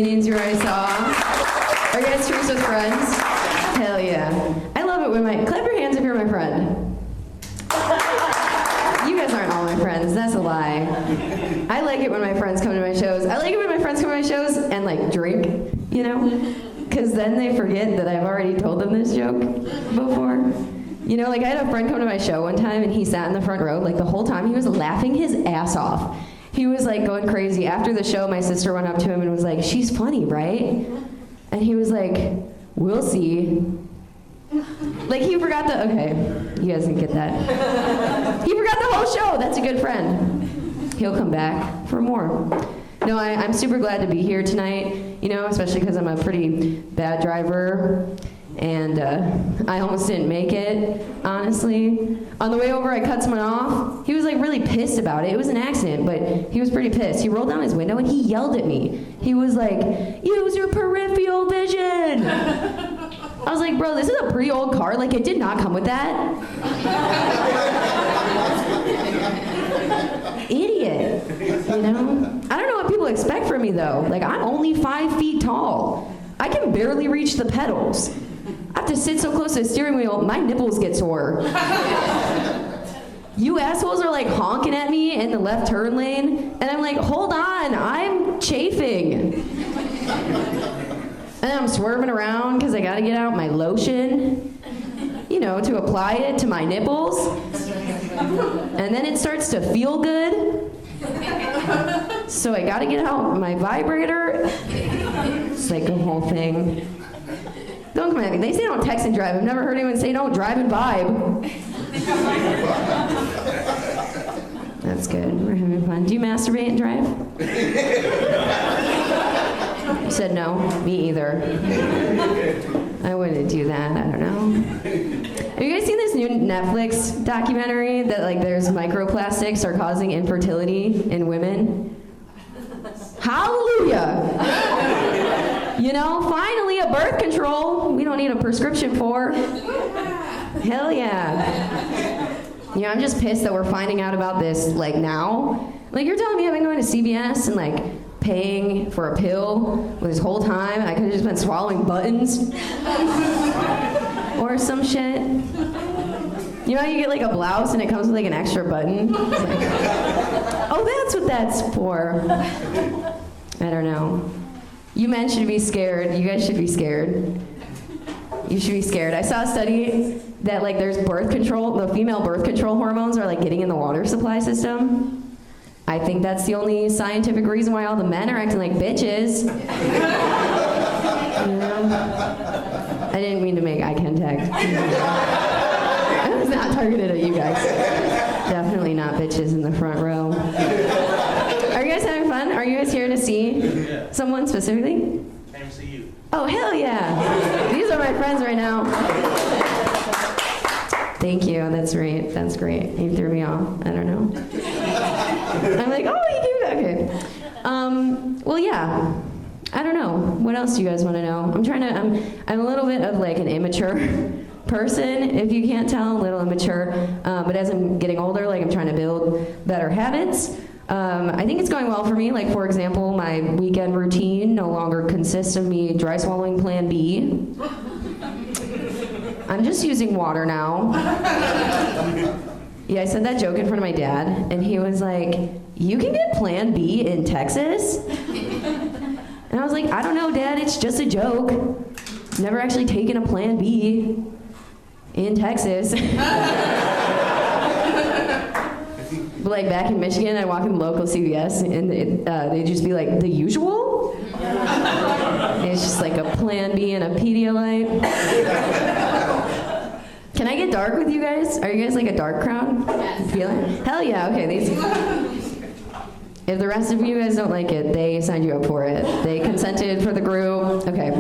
comedians you already saw. Are you guys Teresa's friends? Hell yeah. I love it when clap your hands if you're my friend. You guys aren't all my friends, that's a lie. I like it when my friends come to my shows. I like it when my friends come to my shows and like drink, you know? Because then they forget that I've already told them this joke before. You know, like I had a friend come to my show one time and he sat in the front row, like the whole time he was laughing his ass off. He was like going crazy. After the show, my sister went up to him and was like, "She's funny, right?" And he was like, "We'll see." Like he forgot okay, you guys didn't get that. He forgot the whole show. That's a good friend. He'll come back for more. No, I'm super glad to be here tonight, you know, especially because I'm a pretty bad driver. And I almost didn't make it, honestly. On the way over, I cut someone off. He was like really pissed about it. It was an accident, but he was pretty pissed. He rolled down his window and he yelled at me. He was like, "Use your peripheral vision." I was like, "Bro, this is a pretty old car. Like, it did not come with that." Idiot, you know? I don't know what people expect from me, though. Like, I'm only 5 feet tall. I can barely reach the pedals. I have to sit so close to the steering wheel, my nipples get sore. You assholes are like honking at me in the left turn lane, and I'm like, hold on, I'm chafing. And I'm swerving around because I gotta get out my lotion, you know, to apply it to my nipples. And then it starts to feel good. So I gotta get out my vibrator. It's like a whole thing. Don't come at me. They say don't text and drive. I've never heard anyone say don't drive and vibe. That's good. We're having fun. Do you masturbate and drive? You said no. Me either. I wouldn't do that. I don't know. Have you guys seen this new Netflix documentary that like there's microplastics are causing infertility in women? Hallelujah! You know, finally a birth control we don't need a prescription for. Hell yeah. You know, I'm just pissed that we're finding out about this like now. Like you're telling me I've been going to CVS and like paying for a pill this whole time. I could have just been swallowing buttons. Or some shit. You know how you get like a blouse and it comes with like an extra button? It's like, oh, that's what that's for. I don't know. You men should be scared. You guys should be scared. You should be scared. I saw a study that like there's birth control, the female birth control hormones are like getting in the water supply system. I think that's the only scientific reason why all the men are acting like bitches. You know? I didn't mean to make eye contact. I was not targeted at you guys. Definitely not bitches in the front row. Are you guys having fun? Are you guys here to see someone specifically? Came to see you. Oh, hell yeah. These are my friends right now. Thank you. That's great. That's great. You threw me off. I don't know. I'm like, oh, you do that. Okay. Well, yeah. I don't know. What else do you guys want to know? I'm a little bit of like an immature person, if you can't tell, a little immature. But as I'm getting older, like I'm trying to build better habits. I think it's going well for me. Like, for example, my weekend routine no longer consists of me dry swallowing Plan B. I'm just using water now. Yeah, I said that joke in front of my dad, and he was like, "You can get Plan B in Texas?" And I was like, "I don't know, Dad, it's just a joke. Never actually taken a Plan B in Texas." But like back in Michigan, I walk in the local CVS, and they'd just be like, "The usual?" And it's just like a Plan B and a Pedialyte. Can I get dark with you guys? Are you guys like a dark crowd? Yes. Feel it? Hell yeah, okay. If the rest of you guys don't like it, they signed you up for it. They consented for the group. Okay.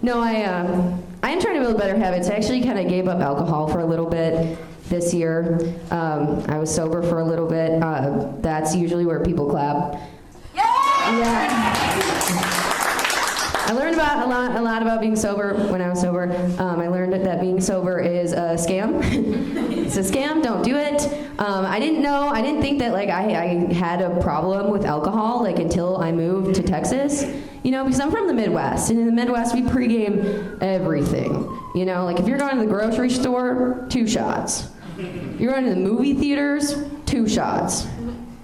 No, I am trying to build better habits. I actually kind of gave up alcohol for a little bit this year. I was sober for a little bit. That's usually where people clap. Yeah! I learned about a lot about being sober when I was sober. I learned that being sober is a scam. It's a scam. Don't do it. I didn't think that like I had a problem with alcohol like until I moved to Texas. Because I'm from the Midwest, and in the Midwest we pregame everything. Like if you're going to the grocery store, 2 shots. You're going to the movie theaters, 2 shots.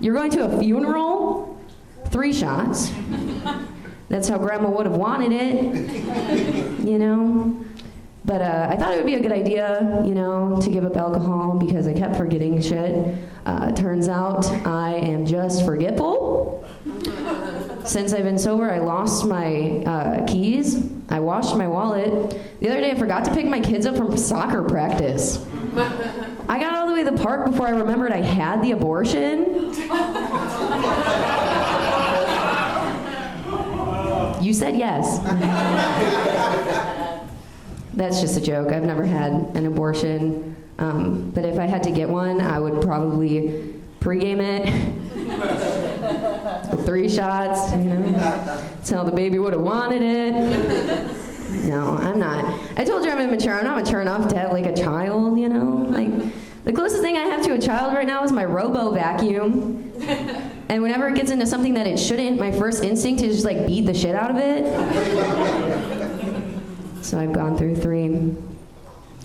You're going to a funeral, 3 shots. That's how Grandma would have wanted it, But I thought it would be a good idea, to give up alcohol because I kept forgetting shit. Turns out I am just forgetful. Since I've been sober, I lost my keys. I washed my wallet. The other day, I forgot to pick my kids up from soccer practice. I got all the way to the park before I remembered I had the abortion. You said yes. That's just a joke. I've never had an abortion. But if I had to get one, I would probably pregame it. 3 shots, Tell the baby would have wanted it. No, I'm not. I told you I'm immature. I'm not mature enough to have like a child, Like the closest thing I have to a child right now is my robo vacuum. And whenever it gets into something that it shouldn't, my first instinct is just like beat the shit out of it. So I've gone through 3.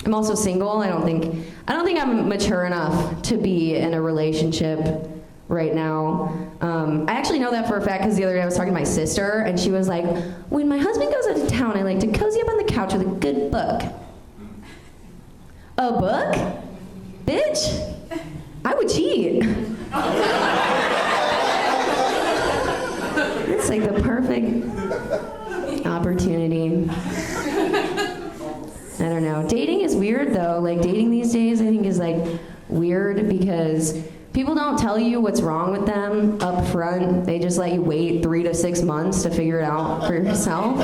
I'm also single. I don't think I'm mature enough to be in a relationship right now. I actually know that for a fact because the other day I was talking to my sister and she was like, when my husband goes out of town, I like to cozy up on the couch with a good book. A book? Bitch, I would cheat. It's like the perfect opportunity. I don't know. Dating is weird though. Like dating these days I think is like weird because people don't tell you what's wrong with them up front. They just let you wait 3 to 6 months to figure it out for yourself.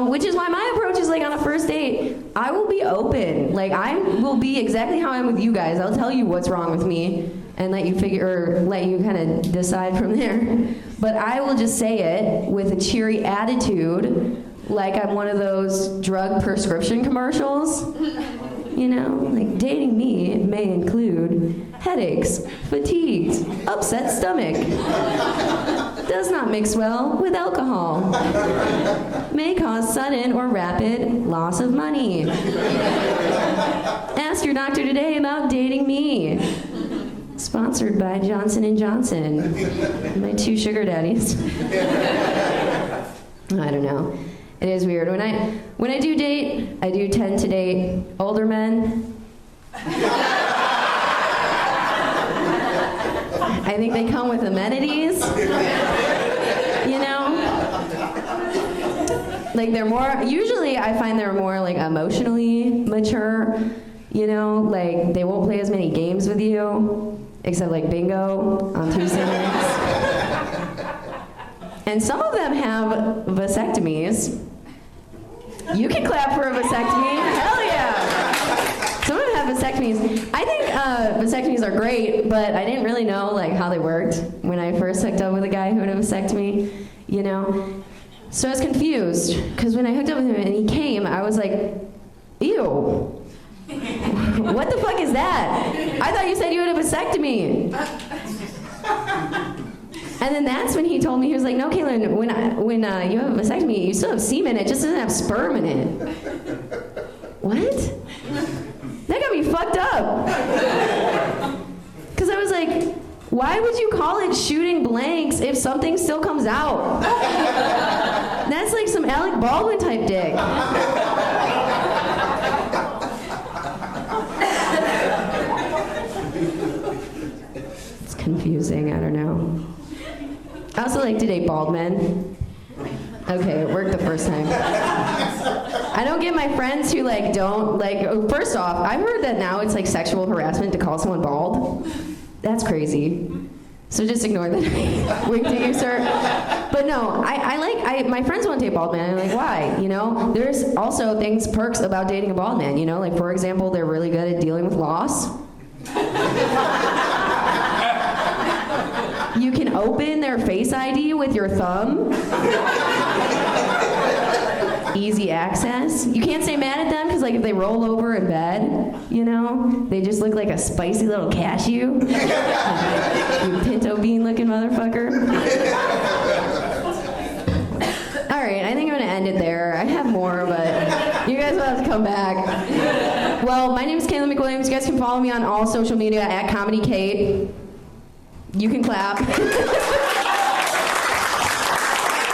Which is why my approach is like on a first date, I will be open. Like I will be exactly how I am with you guys. I'll tell you what's wrong with me and let you kind of decide from there. But I will just say it with a cheery attitude, like I'm one of those drug prescription commercials. Like dating me may include headaches, fatigues, upset stomach. Does not mix well with alcohol. May cause sudden or rapid loss of money. Ask your doctor today about dating me. Sponsored by Johnson & Johnson. My 2 sugar daddies. I don't know. It is weird. When I do date, I do tend to date older men. I think they come with amenities. Like usually I find they're more like emotionally mature, like they won't play as many games with you, except like bingo on Tuesday nights. And some of them have vasectomies. You can clap for a vasectomy. Hell yeah. Some of them have vasectomies. I think vasectomies are great, but I didn't really know like how they worked when I first hooked up with a guy who had a vasectomy, So I was confused, because when I hooked up with him and he came, I was like, ew. What the fuck is that? I thought you said you had a vasectomy. And then that's when he told me, he was like, no, Kaitlyn, when you have a vasectomy, you still have semen, it just doesn't have sperm in it. What? That got me fucked up. Because I was like, why would you call it shooting blanks if something still comes out? That's like some Alec Baldwin type dick. It's confusing, I don't know. I also like to date bald men. Okay, it worked the first time. I don't get my friends who first off, I've heard that now it's like sexual harassment to call someone bald. That's crazy. So just ignore that. Wink to you, sir. But no, my friends won't date bald men. I'm like, why? There's also perks about dating a bald man, like for example, they're really good at dealing with loss. You can open their Face ID with your thumb. easy access. You can't stay mad at them because like if they roll over in bed, you know, they just look like a spicy little cashew. You pinto bean looking motherfucker. All right, I think I'm gonna end it there. I have more, but you guys will have to come back. Well, my name is Kaitlyn McWilliams. You guys can follow me on all social media at Comedy Kate. You can clap.